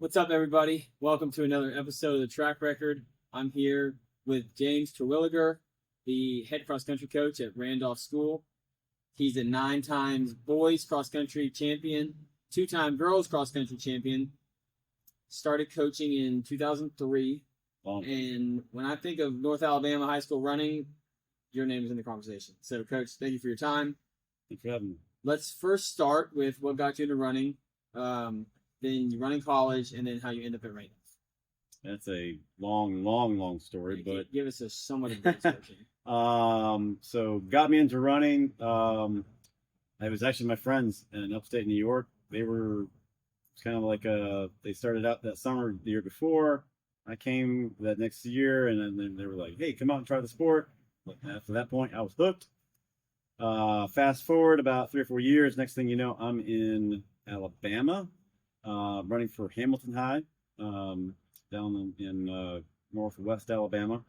What's up, everybody? Welcome to another episode of the Track Record. I'm here with James Terwilliger, the head cross country coach at Randolph School. He's a 9 times boys cross country champion, 2-time girls cross country champion. Started coaching in 2003. And when I think of North Alabama high school running, your name is in the conversation. So, Coach, thank you for your time. Thanks for having me. Let's first start with what got you into running. Then you run in college, and then how you end up at Randolph. That's a long story, but give us a somewhat of a description. So got me into running. It was actually my friends in upstate New York. They were kind of like they started out that summer the year before. I came that next year, and then they were like, "Hey, come out and try the sport." After that point, I was hooked. Fast forward about 3 or 4 years. Next thing you know, I'm in Alabama. Running for Hamilton High, down in northwest Alabama.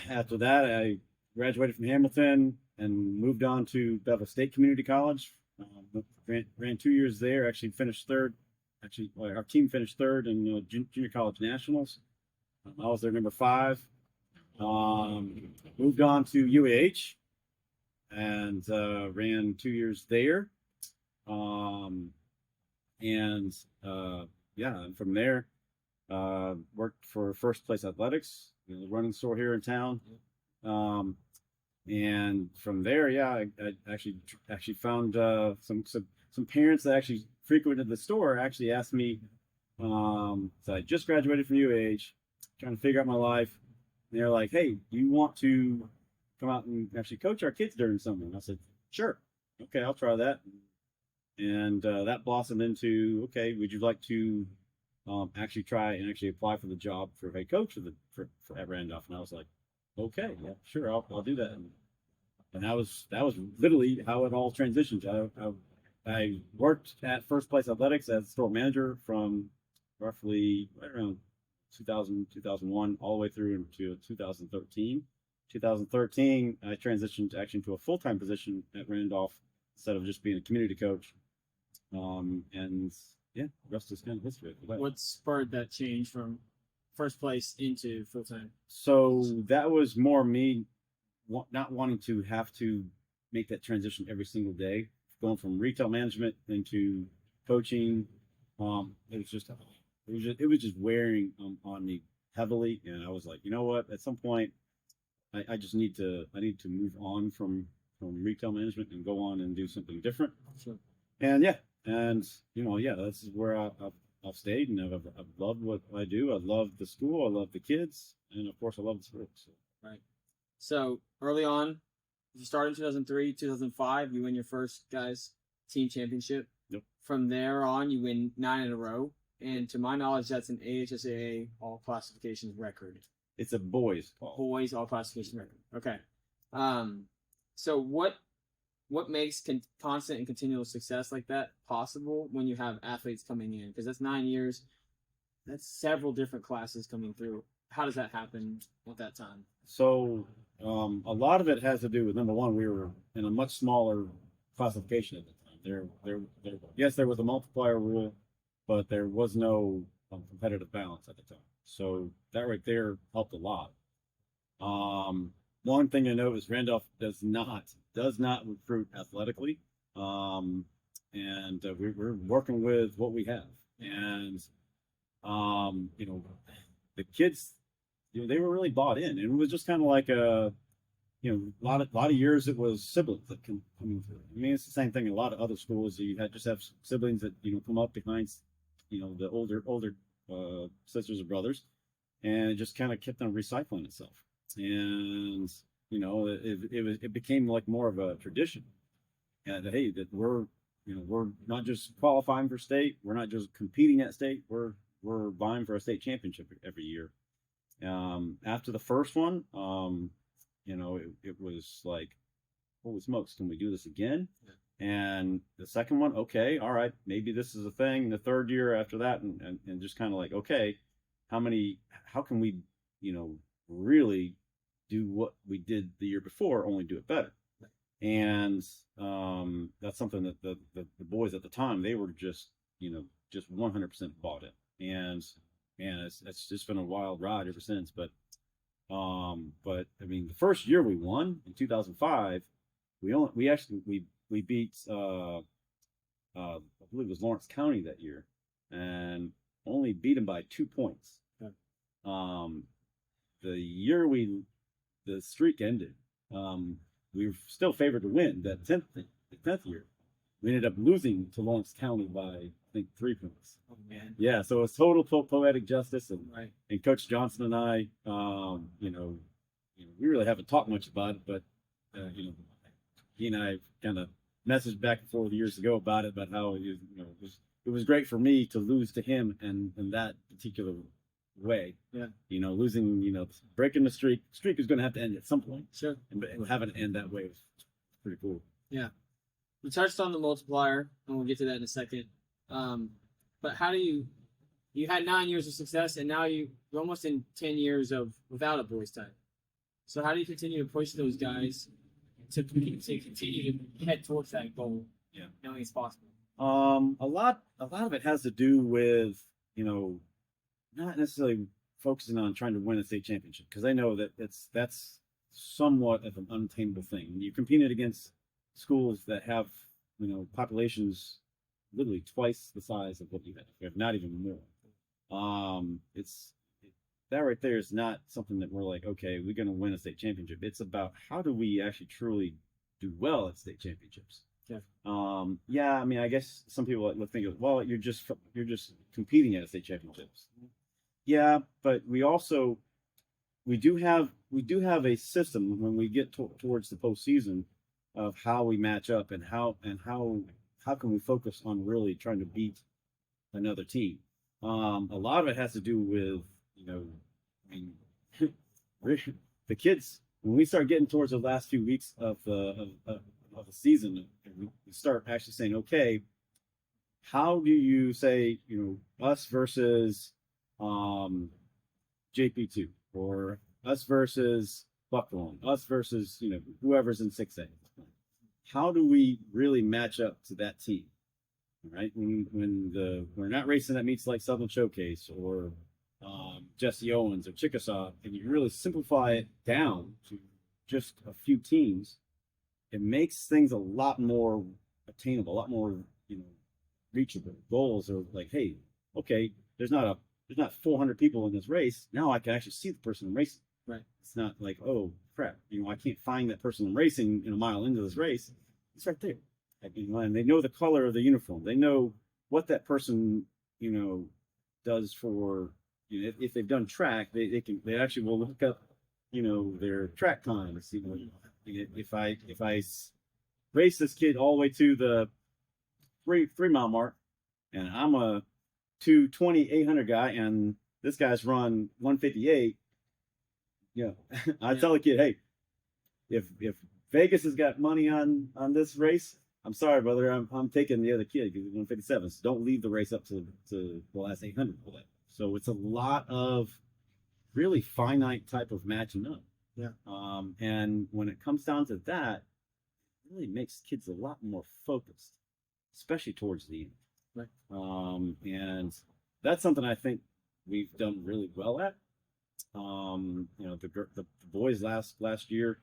After that, I graduated from Hamilton and moved on to Bevel State Community College. Ran 2 years there. Actually finished third. Our team finished third in junior college nationals. I was their number 5. Moved on to UAH and ran 2 years there. And from there, worked for First Place Athletics, the running store here in town. And from there, I actually found some parents that actually frequented the store actually asked me. So I just graduated from UAH, trying to figure out my life. And they're like, "Hey, do you want to come out and actually coach our kids during summer?" And I said, "Sure, okay, I'll try that." And that blossomed into, okay, would you like to actually try and actually apply for the job for head coach for at Randolph? And I was like, okay, yeah, sure, I'll do that. And that was literally how it all transitioned. I worked at First Place Athletics as store manager from roughly right around 2000, 2001, all the way through into 2013. 2013, I transitioned actually to a full-time position at Randolph instead of just being a community coach. And yeah, the rest is kind of history. What spurred that change from First Place into full-time? So that was more me not wanting to have to make that transition every single day, going from retail management into coaching. It was just wearing on me heavily, and I was like, you know what? At some point, I need to move on from retail management and go on and do something different. Sure. And this is where I've stayed, and I've loved what I do. I love the school, I love the kids, and of course I love the sport. So. Right. So early on, you started in 2003, 2005, you win your first guys team championship. Yep. From there on, you win 9 in a row, and to my knowledge, that's an AHSAA all classifications record. It's a boys all classification record. Okay. So what makes constant and continual success like that possible when you have athletes coming in? Because that's 9 years. That's several different classes coming through. How does that happen at that time? So a lot of it has to do with, number one, we were in a much smaller classification at the time. Yes, there was a multiplier rule, but there was no competitive balance at the time. So that right there helped a lot. One thing to note is Randolph does not recruit athletically, and we're working with what we have. And the kids, they were really bought in, and it was just kind of like a lot of years it was siblings that come through. I mean, it's the same thing in a lot of other schools. You just have siblings that come up behind the older sisters or brothers, and it just kind of kept on recycling itself. And it became like more of a tradition. And hey, that we're not just qualifying for state, we're not just competing at state, we're vying for a state championship every year. After the first one, it was like, holy smokes, can we do this again? Yeah. And the second one, okay, all right, maybe this is a thing. The third year after that, and just kind of like, okay, how can we really do what we did the year before, only do it better? And that's something that the boys at the time, they were just just 100% bought it. And man, it's just been a wild ride ever since. But I mean, the first year we won in 2005, we beat I believe it was Lawrence County that year, and only beat them by 2 points. Okay. The year the streak ended, we were still favored to win the 10th year. We ended up losing to Lawrence County by, I think, 3 points. Oh man. Yeah, so it's total poetic justice, and Right. and Coach Johnson and I, we really haven't talked much about it, but he and I kind of messaged back and forth years ago about how it was great for me to lose to him and in that particular way. Yeah. Losing, breaking the streak is going to have to end at some point, Sure. but having it end that way was pretty cool. Yeah. We touched on the multiplier, and we'll get to that in a second. But how do you had 9 years of success, and now you're almost in 10 years of without a boys' tie. So how do you continue to push those guys to continue to head towards that goal? Yeah. Knowing it's possible. A lot of it has to do with, not necessarily focusing on trying to win a state championship, because I know that that's somewhat of an unattainable thing. When you compete it against schools that have, populations literally twice the size of what you have, if not even more. That right there is not something that we're like, okay, we're going to win a state championship. It's about how do we actually truly do well at state championships. Yeah. I mean, I guess some people would think, well, you're just competing at a state championships. Yeah, but we do have a system when we get towards the postseason of how we match up and how can we focus on really trying to beat another team. A lot of it has to do with, the kids, when we start getting towards the last few weeks of the season, we start actually saying, okay, how do you say, us versus JP2, or us versus Buckhorn, us versus, whoever's in 6A. How do we really match up to that team? Right? We're not racing at meets like Southern Showcase or Jesse Owens or Chickasaw, and you really simplify it down to just a few teams, it makes things a lot more attainable, a lot more, reachable. Goals are like, hey, okay, there's not 400 people in this race. Now I can actually see the person racing. Right. It's not like, oh crap, I can't find that person racing a mile into this race. It's right there. And they know the color of the uniform. They know what that person, does for, if they've done track, they actually will look up, their track times. If I race this kid all the way to the 3 mile mark, and I'm a 220 800 guy, and this guy's run 158. I tell the kid, hey, if Vegas has got money on this race, I'm sorry, brother, I'm taking the other kid because he's 157. So don't leave the race up to the last 800 for that. So it's a lot of really finite type of matching up. Yeah. And when it comes down to that, it really makes kids a lot more focused, especially towards the end. Right. And that's something I think we've done really well at. The boys last year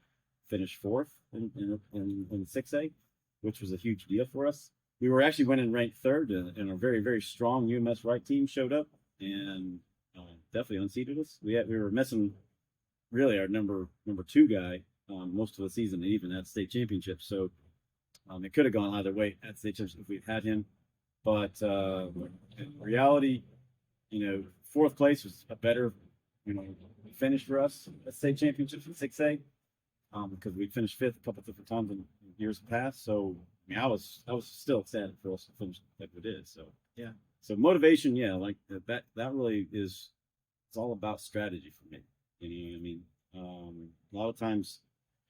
finished 4th in 6A, which was a huge deal for us. We were actually winning ranked 3rd, and a very, very strong UMS right team showed up and definitely unseated us. We were missing really our number 2 guy most of the season, and even at state championship. So it could have gone either way at state championship if we'd had him. But in reality, 4th place was a better, finish for us at state championships in 6A, because we finished 5th a couple different times in years past. So I mean, I was still excited for us to finish like we did. So yeah. So motivation, yeah, like that really is. It's all about strategy for me. I mean, a lot of times,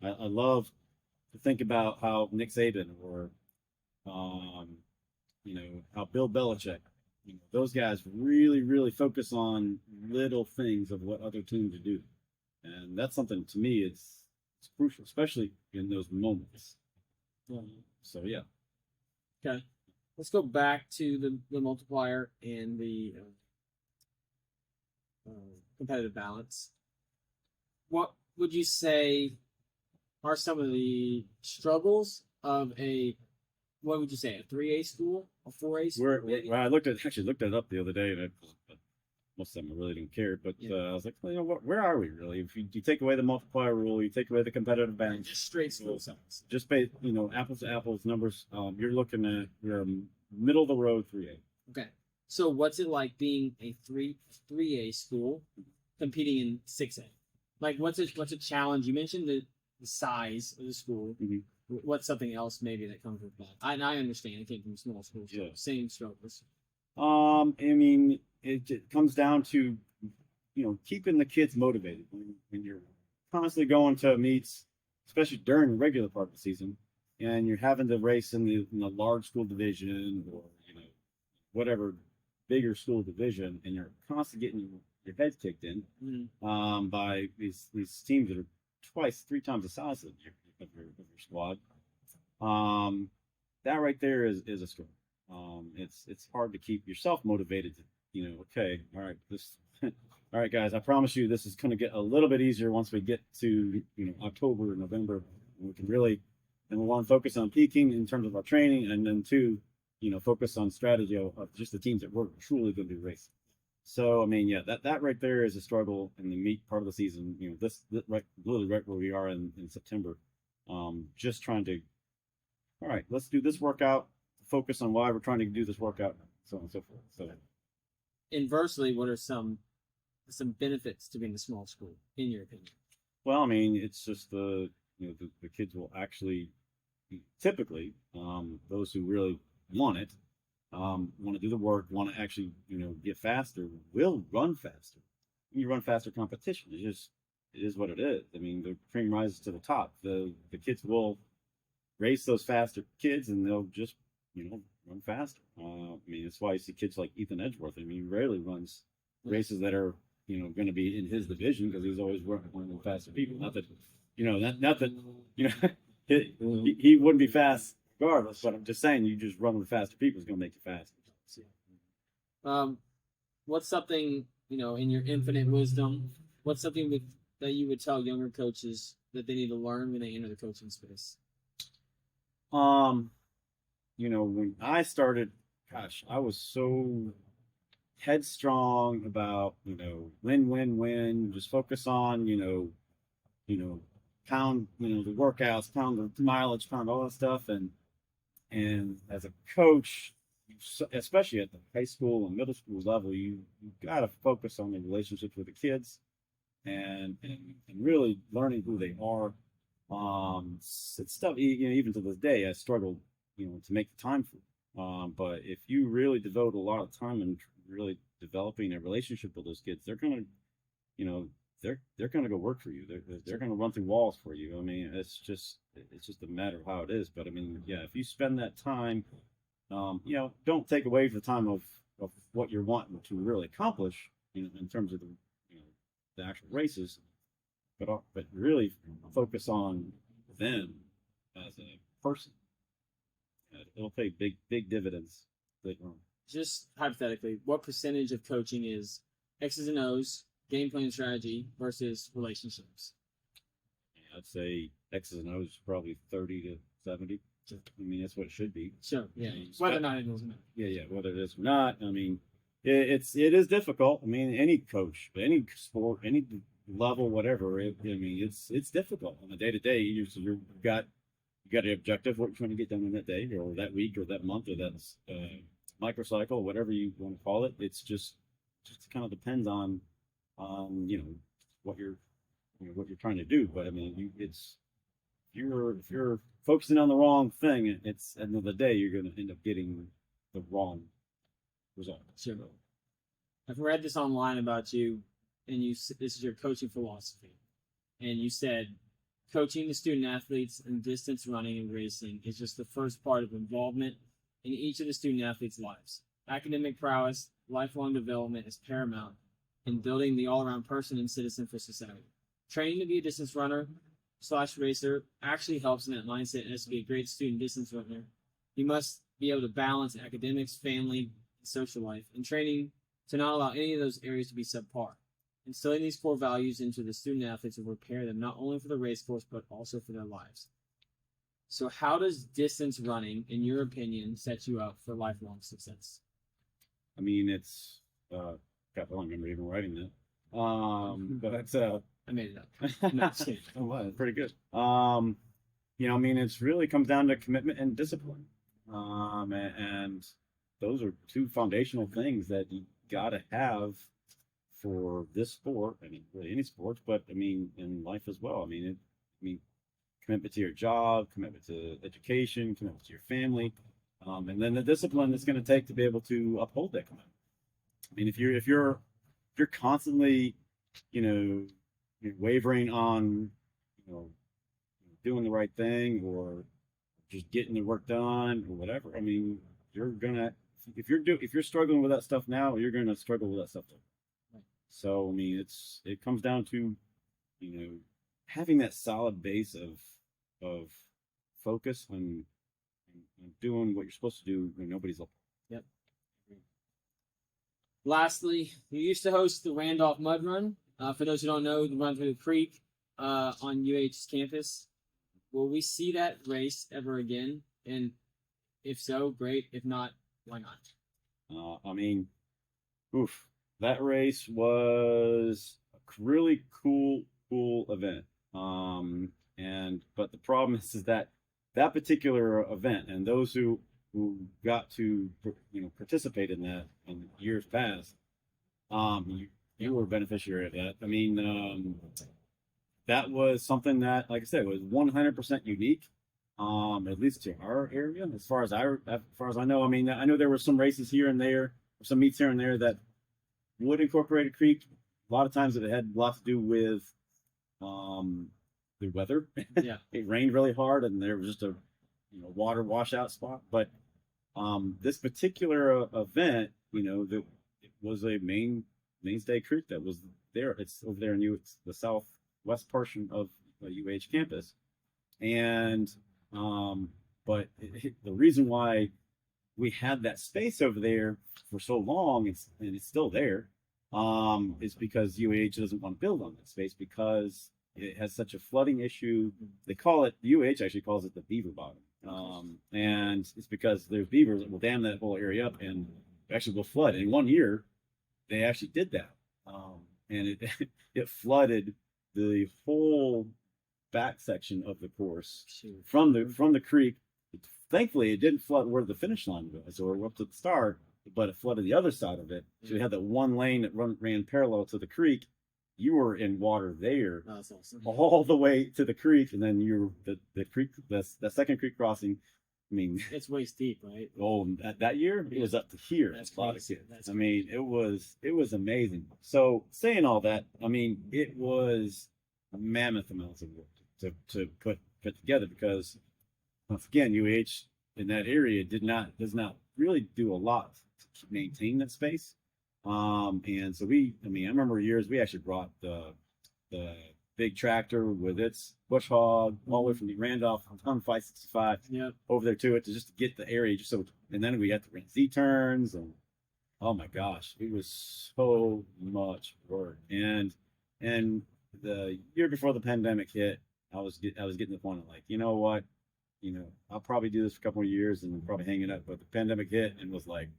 I love to think about how Nick Saban or how Bill Belichick, those guys really, really focus on little things of what other teams do. And that's something, to me, it's crucial, especially in those moments. Yeah. So, yeah. Okay. let's go back to the multiplier and the competitive balance. What would you say are some of the struggles of what would you say, a 3A school, a 4A school? Well, I actually looked it up the other day, and most of them I really didn't care. But I was like, well, where are we really? If you take away the multiplier rule, you take away the competitive balance, Just straight school size. just apples to apples numbers. You're looking at your middle of the road 3A. Okay. So what's it like being a 3A school competing in 6A? Like what's a challenge? You mentioned the size of the school. Mm-hmm. What's something else maybe that comes with that? I understand it came from small schools. Yeah. Same struggles. I mean, it comes down to keeping the kids motivated when you're constantly going to meets, especially during the regular part of the season, and you're having to race in the large school division or whatever bigger school division, and you're constantly getting your head kicked in by these teams that are twice, 3 times the size of your squad. That right there is a struggle. It's hard to keep yourself motivated to, okay, all right, all right, guys, I promise you this is going to get a little bit easier once we get to October or November. And we can really, and we want to focus on peaking in terms of our training, and then 2, focus on strategy of just the teams that we're truly going to be racing. So I mean, yeah, that right there is a struggle in the meat part of the season. This literally right where we are in September. Just trying to, all right, let's do this workout, focus on why we're trying to do this workout, so on and so forth. So inversely, what are some benefits to being a small school, in your opinion? Well, I mean, it's just the kids will actually typically those who really want it, want to do the work, want to actually get faster, will run faster. You run faster competition. It is what it is. I mean, the cream rises to the top. The kids will race those faster kids, and they'll just run faster. I mean, that's why you see kids like Ethan Edgeworth. I mean, he rarely runs races that are going to be in his division, because he's always running one of the faster people. Not that not that he wouldn't be fast regardless, but I'm just saying, you just run with faster people is going to make you faster. What's something in your infinite wisdom? What's something that you would tell younger coaches that they need to learn when they enter the coaching space? When I started, gosh, I was so headstrong about win, just focus on pound the workouts, pound the mileage, pound all that stuff, and as a coach, especially at the high school and middle school level, you got to focus on the relationships with the kids and really learning who they are. It's stuff, even to this day I struggle to make the time for it. But if you really devote a lot of time and really developing a relationship with those kids, they're gonna they're gonna go work for you. They're gonna run through walls for you. I mean, it's just a matter of how it is. But I mean, yeah, if you spend that time, don't take away the time of what you're wanting to really accomplish in terms of the actual races, but really focus on them as a person. It'll pay big dividends later on. Just hypothetically, what percentage of coaching is X's and O's, game plan strategy, versus relationships? I'd say X's and O's is probably 30 to 70. I mean, that's what it should be. Sure, yeah. Whether or not it is or not. Yeah, whether it is or not. I mean, it is difficult. I mean, any coach, any sport, any level, whatever. It's difficult on a day to day. You got an objective, what you're trying to get done in that day, or that week, or that month, or that microcycle, whatever you want to call it. It's just kind of depends on what you're trying to do. But I mean, if you're focusing on the wrong thing, it's at the end of the day you're going to end up getting the wrong result. Sure. I've read this online about you, and this is your coaching philosophy, and you said coaching the student athletes in distance running and racing is just the first part of involvement in each of the student athletes' lives. Academic prowess, lifelong development is paramount in building the all-around person and citizen for society. Training to be a distance runner / racer actually helps in that mindset, and as to be a great student distance runner, you must be able to balance academics, family, and social life, and training to not allow any of those areas to be subpar. Instilling these core values into the student athletes will prepare them not only for the race course, but also for their lives. So how does distance running, in your opinion, set you up for lifelong success? I mean, it's God, I don't remember even writing that. But I made it up. No, just kidding. oh, wow, pretty good. I mean, it's really comes down to commitment and discipline. And those are two foundational things that you gotta have for this sport. I mean, really any sports, but I mean, in life as well. I mean, commitment to your job, commitment to education, commitment to your family, and then the discipline it's going to take to be able to uphold that commitment. I mean, if you're constantly, you're wavering on, doing the right thing or just getting the work done or whatever. I mean, you're gonna if you're struggling with that stuff now, you're gonna struggle with that stuff later. Right. So I mean, it comes down to, having that solid base of focus and doing what you're supposed to do when nobody's looking. Yep. Lastly, you used to host the Randolph Mud Run. For those who don't know, the run through the creek on UH's campus. Will we see that race ever again? And if so, great. If not, why not? I mean, that race was a really cool event. But the problem is that particular event and those who got to participate in that in years past, you were a beneficiary of that. I mean, that was something that, like I said, was 100% unique, at least to our area. As far as I know, I mean, I know there were some races here and there, or some meets here and there that would incorporate a creek. A lot of times it had a lot to do with the weather. Yeah. It rained really hard and there was just a water washout spot. But this particular event, it was a mainstay creek that was there. It's over there in the southwest portion of the UH campus. And but the reason why we had that space over there for so long, and it's still there, is because UH doesn't want to build on that space because it has such a flooding issue. UH actually calls it the beaver bottom. And it's because there's beavers that will dam that whole area up and actually will flood. And 1 year, they actually did that. And it flooded the whole back section of the course from the creek. Thankfully, it didn't flood where the finish line was or up to the start, but it flooded the other side of it. So you had that one lane that ran parallel to the creek. You were in water there, that's awesome. all the way to the creek, and then the creek, the second creek crossing. I mean, it's waist deep, right? Oh, that year it was up to here. That's a lot of crazy. kids. That's I mean, it was amazing. So saying all that, I mean, it was mammoth amounts of work to put together because once again, UH in that area does not really do a lot to maintain that space. And so I remember years we actually brought the big tractor with its bush hog all the way from the Randolph on 565 over there to just to get the area and then we had to run Z turns and oh my gosh, it was so much work. And the year before the pandemic hit, I was getting to the point of like, you know what, I'll probably do this for a couple of years and probably hang it up. But the pandemic hit and was like,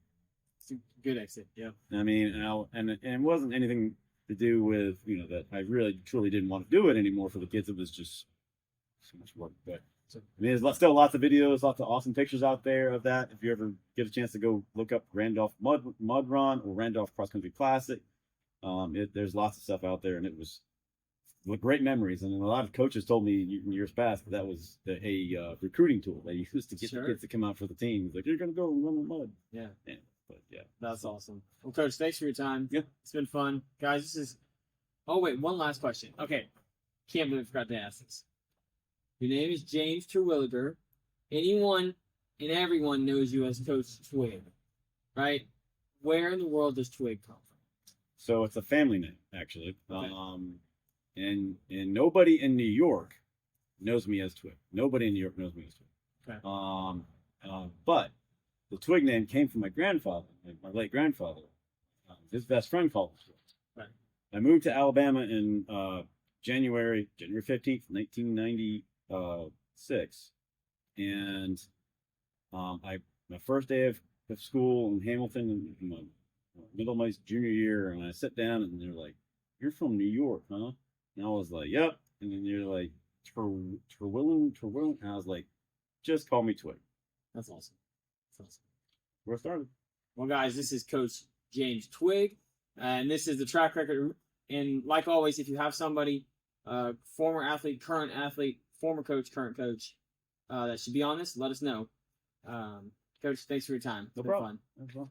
it's a good exit. Yeah. I mean, and it wasn't anything to do with that I really truly didn't want to do it anymore for the kids. It was just so much work. But I mean, there's still lots of videos, lots of awesome pictures out there of that. If you ever get a chance to go look up Randolph Mud Run or Randolph Cross Country Classic, there's lots of stuff out there, and it was great memories. And a lot of coaches told me in years past that was a recruiting tool they used to get the kids to come out for the team. Like, you're going to go run the mud. Yeah. But yeah. That's awesome. Well, Coach, thanks for your time. Yeah. It's been fun. Guys, oh, wait, one last question. Okay. Can't believe I forgot to ask this. Your name is James Terwilliger. Anyone and everyone knows you as Coach Twig, right? Where in the world does Twig come from? So it's a family name, actually. Okay. And nobody in New York knows me as Twig. Nobody in New York knows me as Twig. Okay. But the Twig name came from my grandfather, my late grandfather. His best friend called it Twig. Right. I moved to Alabama in January 15th, 1996, and my first day of school in Hamilton, in my middle of my junior year, and I sit down and they're like, "You're from New York, huh?" And I was like, "Yep." And then they're like, Terwillen. And I was like, "Just call me Twig." That's awesome. That's awesome. Where it started. Well, guys, this is Coach James Twig, and this is the track record. And like always, if you have somebody, former athlete, current athlete, former coach, current coach, that should be on this, let us know. Coach, thanks for your time. It's No been problem. fun. No problem.